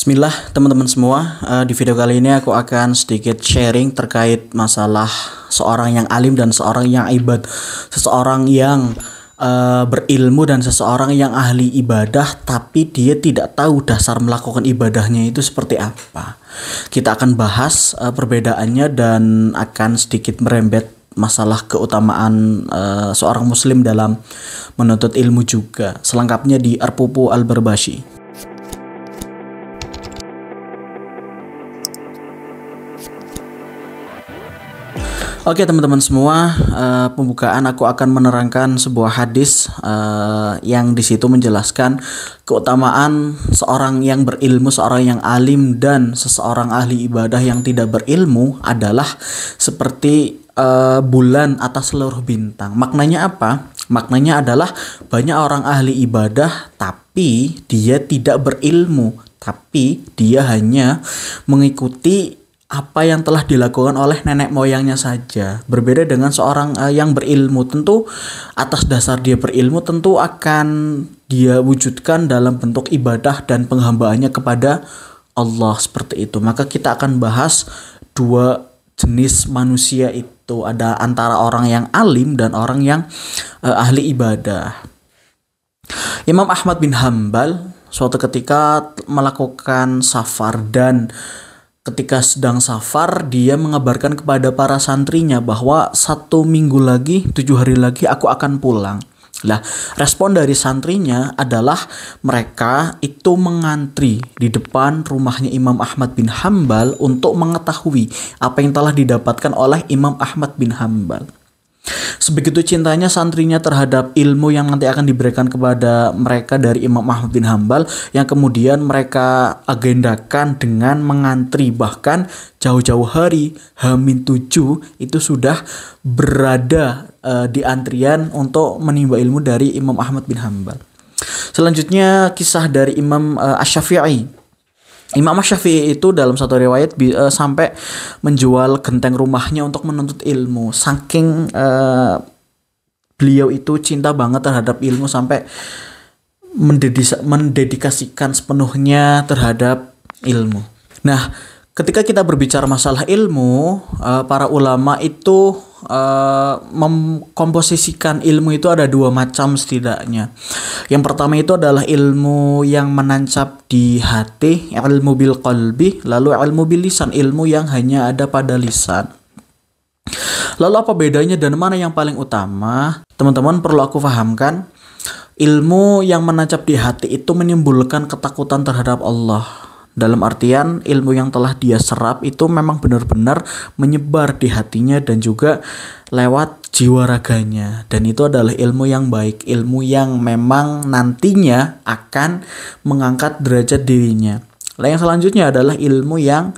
Bismillah teman-teman semua. Di video kali ini aku akan sedikit sharing terkait masalah seorang yang alim dan seorang yang ibad. Seseorang yang berilmu dan seseorang yang ahli ibadah tapi dia tidak tahu dasar melakukan ibadahnya itu seperti apa. Kita akan bahas perbedaannya dan akan sedikit merembet masalah keutamaan seorang muslim dalam menuntut ilmu juga. Selengkapnya di Arpupu Al-Barbashi. Oke teman-teman semua, pembukaan aku akan menerangkan sebuah hadis yang di situ menjelaskan keutamaan seorang yang berilmu, seorang yang alim dan seseorang ahli ibadah yang tidak berilmu adalah seperti bulan atas seluruh bintang. Maknanya apa? Maknanya adalah banyak orang ahli ibadah tapi dia tidak berilmu, tapi dia hanya mengikuti apa yang telah dilakukan oleh nenek moyangnya saja. Berbeda dengan seorang yang berilmu, tentu atas dasar dia berilmu tentu akan dia wujudkan dalam bentuk ibadah dan penghambaannya kepada Allah seperti itu. Maka kita akan bahas dua jenis manusia itu, ada antara orang yang alim dan orang yang ahli ibadah. Imam Ahmad bin Hambal suatu ketika melakukan safar dan ketika sedang safar, dia mengabarkan kepada para santrinya bahwa 1 minggu lagi, 7 hari lagi aku akan pulang. Lah, respon dari santrinya adalah mereka itu mengantri di depan rumahnya Imam Ahmad bin Hambal untuk mengetahui apa yang telah didapatkan oleh Imam Ahmad bin Hambal. Sebegitu cintanya santrinya terhadap ilmu yang nanti akan diberikan kepada mereka dari Imam Ahmad bin Hambal, yang kemudian mereka agendakan dengan mengantri, bahkan jauh-jauh hari H-7 itu sudah berada di antrian untuk menimba ilmu dari Imam Ahmad bin Hambal. Selanjutnya kisah dari Imam Asy-Syafi'i. Imam Asy-Syafi'i itu dalam satu riwayat sampai menjual genteng rumahnya untuk menuntut ilmu. Saking beliau itu cinta banget terhadap ilmu sampai mendedikasikan sepenuhnya terhadap ilmu. Nah, ketika kita berbicara masalah ilmu, para ulama itu mengkomposisikan ilmu itu ada 2 macam setidaknya. Yang pertama itu adalah ilmu yang menancap di hati, ilmu bil qalbi, lalu ilmu bil lisan, ilmu yang hanya ada pada lisan. Lalu apa bedanya dan mana yang paling utama? Teman-teman perlu aku fahamkan, ilmu yang menancap di hati itu menimbulkan ketakutan terhadap Allah. Dalam artian ilmu yang telah dia serap itu memang benar-benar menyebar di hatinya dan juga lewat jiwa raganya. Dan itu adalah ilmu yang baik, ilmu yang memang nantinya akan mengangkat derajat dirinya. Lalu yang selanjutnya adalah ilmu yang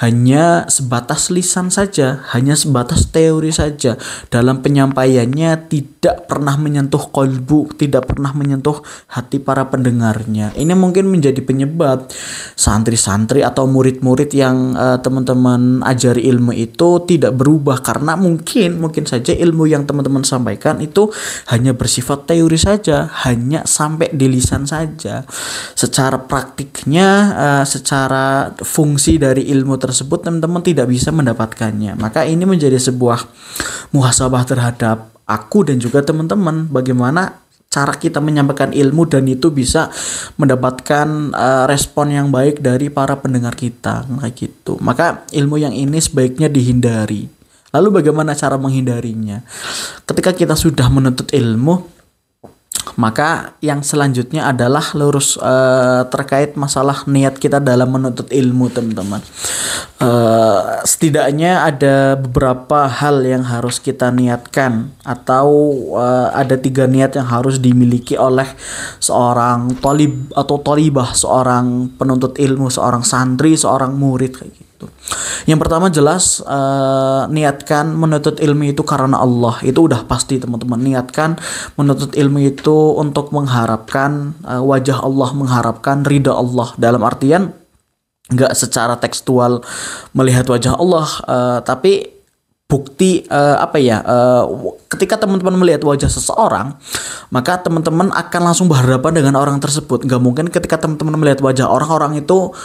hanya sebatas lisan saja, hanya sebatas teori saja. Dalam penyampaiannya tidak pernah menyentuh qalbu, tidak pernah menyentuh hati para pendengarnya. Ini mungkin menjadi penyebab santri-santri atau murid-murid yang teman-teman ajari ilmu itu tidak berubah, karena mungkin saja ilmu yang teman-teman sampaikan itu hanya bersifat teori saja, hanya sampai di lisan saja. Secara praktiknya, secara fungsi dari ilmu tersebut teman-teman tidak bisa mendapatkannya. Maka ini menjadi sebuah muhasabah terhadap aku dan juga teman-teman, bagaimana cara kita menyampaikan ilmu dan itu bisa mendapatkan respon yang baik dari para pendengar kita, kayak gitu. Maka ilmu yang ini sebaiknya dihindari. Lalu bagaimana cara menghindarinya? Ketika kita sudah menuntut ilmu, maka yang selanjutnya adalah lurus terkait masalah niat kita dalam menuntut ilmu, teman-teman. Setidaknya ada beberapa hal yang harus kita niatkan, atau ada 3 niat yang harus dimiliki oleh seorang thalib atau thalibah, seorang penuntut ilmu, seorang santri, seorang murid, kayak gitu. Yang pertama jelas niatkan menuntut ilmu itu karena Allah. Itu udah pasti, teman-teman. Niatkan menuntut ilmu itu untuk mengharapkan wajah Allah, mengharapkan ridha Allah. Dalam artian nggak secara tekstual melihat wajah Allah, tapi bukti ketika teman-teman melihat wajah seseorang, maka teman-teman akan langsung berhadapan dengan orang tersebut. Nggak mungkin ketika teman-teman melihat wajah orang itu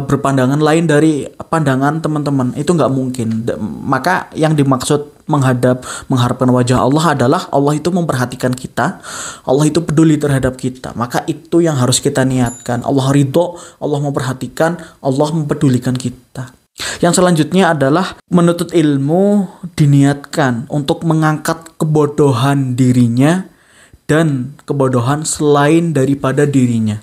berpandangan lain dari pandangan teman-teman. Itu nggak mungkin. Maka yang dimaksud mengharapkan wajah Allah adalah Allah itu memperhatikan kita, Allah itu peduli terhadap kita. Maka itu yang harus kita niatkan. Allah ridho, Allah memperhatikan, Allah mempedulikan kita. Yang selanjutnya adalah menuntut ilmu diniatkan untuk mengangkat kebodohan dirinya dan kebodohan selain daripada dirinya.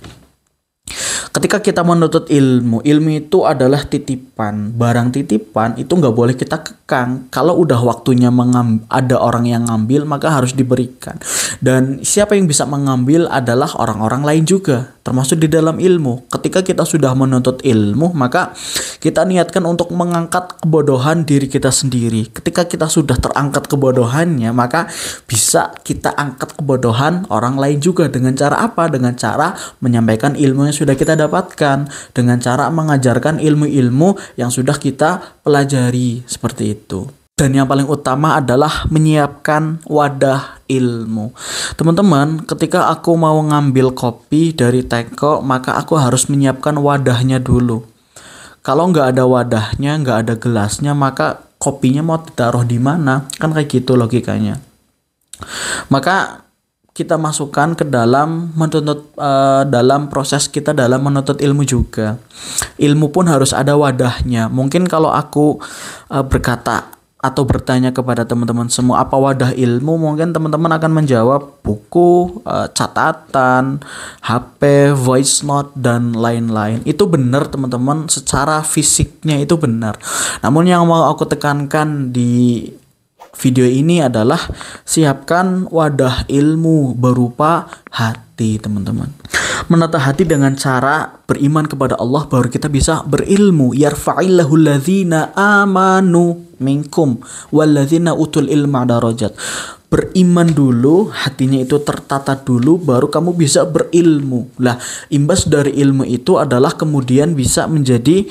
Ketika kita menuntut ilmu itu adalah titipan. Barang titipan itu nggak boleh kita kekang. Kalau udah waktunya ada orang yang ngambil, maka harus diberikan. Dan siapa yang bisa mengambil adalah orang-orang lain juga, termasuk di dalam ilmu. Ketika kita sudah menuntut ilmu, maka kita niatkan untuk mengangkat kebodohan diri kita sendiri. Ketika kita sudah terangkat kebodohannya, maka bisa kita angkat kebodohan orang lain juga. Dengan cara apa? Dengan cara menyampaikan ilmu yang sudah kita dapatkan, dengan cara mengajarkan ilmu-ilmu yang sudah kita pelajari, seperti itu. Dan yang paling utama adalah menyiapkan wadah ilmu. Teman-teman, ketika aku mau ngambil kopi dari teko, maka aku harus menyiapkan wadahnya dulu. Kalau nggak ada wadahnya, nggak ada gelasnya, maka kopinya mau ditaruh di mana? Kan kayak gitu logikanya. Maka kita masukkan ke dalam dalam proses kita dalam menuntut ilmu juga. Ilmu pun harus ada wadahnya. Mungkin kalau aku berkata atau bertanya kepada teman-teman semua apa wadah ilmu, mungkin teman-teman akan menjawab buku, catatan, HP, voice note, dan lain-lain. Itu benar teman-teman, secara fisiknya itu benar. Namun yang mau aku tekankan di video ini adalah siapkan wadah ilmu berupa hati, teman-teman. Menata hati dengan cara beriman kepada Allah, baru kita bisa berilmu. Yarfa'illahu alladzina amanu minkum walladzina utul ilma darajat. Beriman dulu, hatinya itu tertata dulu, baru kamu bisa berilmu. Lah, imbas dari ilmu itu adalah kemudian bisa menjadi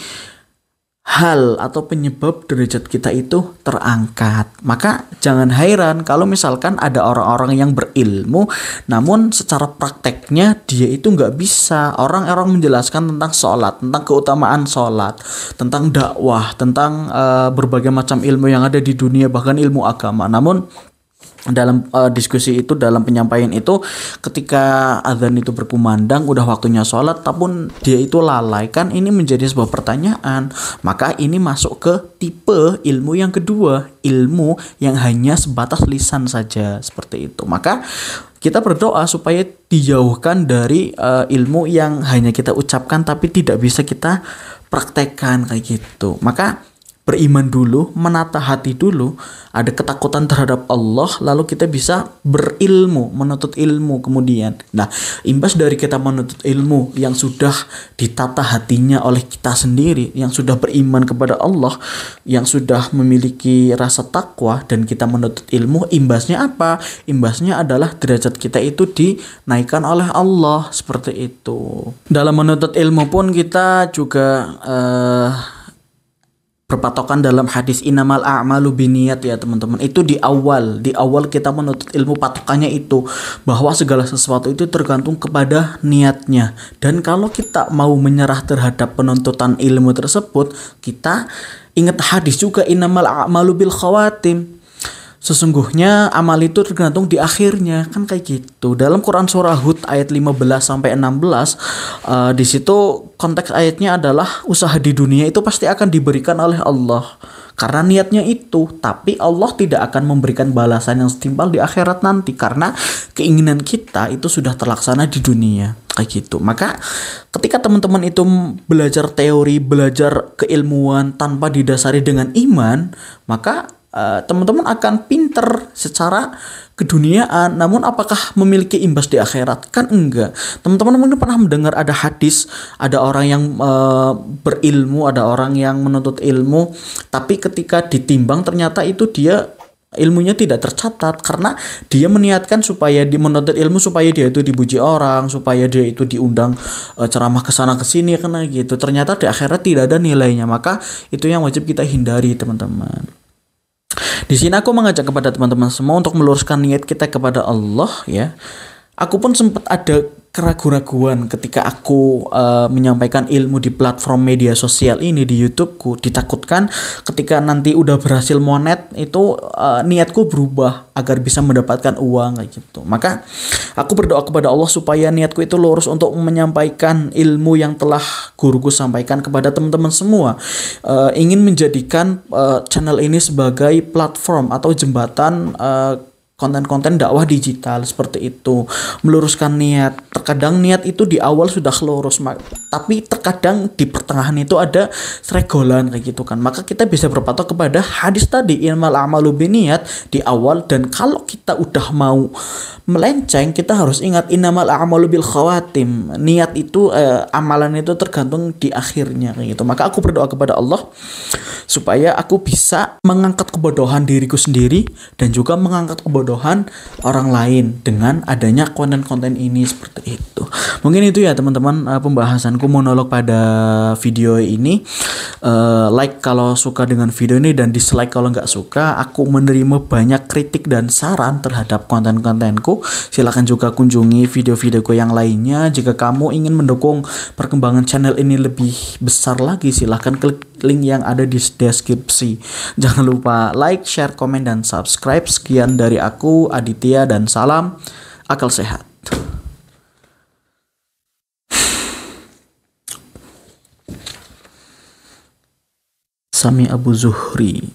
hal atau penyebab derajat kita itu terangkat. Maka jangan heran kalau misalkan ada orang-orang yang berilmu namun secara prakteknya dia itu nggak bisa. Orang-orang menjelaskan tentang sholat, tentang keutamaan sholat, tentang dakwah, tentang berbagai macam ilmu yang ada di dunia, bahkan ilmu agama. Namun dalam diskusi itu, dalam penyampaian itu, ketika azan itu berkumandang, udah waktunya sholat, tapi dia itu lalai, kan ini menjadi sebuah pertanyaan. Maka ini masuk ke tipe ilmu yang kedua, ilmu yang hanya sebatas lisan saja, seperti itu. Maka kita berdoa supaya dijauhkan dari ilmu yang hanya kita ucapkan tapi tidak bisa kita praktekkan, kayak gitu. Maka beriman dulu, menata hati dulu, ada ketakutan terhadap Allah, lalu kita bisa berilmu, menuntut ilmu kemudian. Nah, imbas dari kita menuntut ilmu yang sudah ditata hatinya oleh kita sendiri, yang sudah beriman kepada Allah, yang sudah memiliki rasa takwa, dan kita menuntut ilmu, imbasnya apa? Imbasnya adalah derajat kita itu dinaikkan oleh Allah, seperti itu. Dalam menuntut ilmu pun kita juga berpatokan dalam hadis innamal a'malu binniyat, ya teman-teman. Itu di awal kita menuntut ilmu, patokannya itu bahwa segala sesuatu itu tergantung kepada niatnya. Dan kalau kita mau menyerah terhadap penuntutan ilmu tersebut, kita ingat hadis juga innamal a'malu bil khawatim. Sesungguhnya amal itu tergantung di akhirnya, kan kayak gitu. Dalam Quran surah Hud ayat 15 sampai 16, di situ konteks ayatnya adalah usaha di dunia itu pasti akan diberikan oleh Allah karena niatnya itu, tapi Allah tidak akan memberikan balasan yang setimpal di akhirat nanti karena keinginan kita itu sudah terlaksana di dunia, kayak gitu. Maka ketika teman-teman itu belajar teori, belajar keilmuan tanpa didasari dengan iman, maka teman-teman akan pinter secara keduniaan, namun apakah memiliki imbas di akhirat? Kan enggak. Teman-teman mungkin pernah mendengar ada hadis, ada orang yang berilmu, ada orang yang menuntut ilmu, tapi ketika ditimbang ternyata itu dia ilmunya tidak tercatat karena dia meniatkan supaya dia menuntut ilmu supaya dia itu dipuji orang, supaya dia itu diundang ceramah ke sana ke sini, karena gitu. Ternyata di akhirat tidak ada nilainya. Maka itu yang wajib kita hindari, teman-teman. Di sini aku mengajak kepada teman-teman semua untuk meluruskan niat kita kepada Allah ya. Aku pun sempat ada keraguan-raguan ketika aku menyampaikan ilmu di platform media sosial ini di YouTubeku. Ditakutkan ketika nanti udah berhasil monet itu niatku berubah agar bisa mendapatkan uang kayak gitu. Maka aku berdoa kepada Allah supaya niatku itu lurus untuk menyampaikan ilmu yang telah guruku sampaikan kepada teman-teman semua. Ingin menjadikan channel ini sebagai platform atau jembatan konten-konten dakwah digital seperti itu, meluruskan niat. Terkadang niat itu di awal sudah lurus, tapi terkadang di pertengahan itu ada seregolan kayak gitu kan. Maka kita bisa berpatok kepada hadis tadi, innamal a'malu binniyat di awal, dan kalau kita udah mau melenceng kita harus ingat innamal a'malu bil khawatim. Niat itu amalan itu tergantung di akhirnya kayak gitu. Maka aku berdoa kepada Allah supaya aku bisa mengangkat kebodohan diriku sendiri dan juga mengangkat kebodohan orang lain dengan adanya konten-konten ini seperti itu. Mungkin itu ya teman-teman pembahasanku monolog pada video ini. Like kalau suka dengan video ini dan dislike kalau nggak suka. Aku menerima banyak kritik dan saran terhadap konten-kontenku. Silahkan juga kunjungi video-videoku yang lainnya. Jika kamu ingin mendukung perkembangan channel ini lebih besar lagi, silahkan klik link yang ada di deskripsi. Jangan lupa like, share, komen, dan subscribe. Sekian dari aku, Aditya, dan salam akal sehat. Sami Abu Zuhri.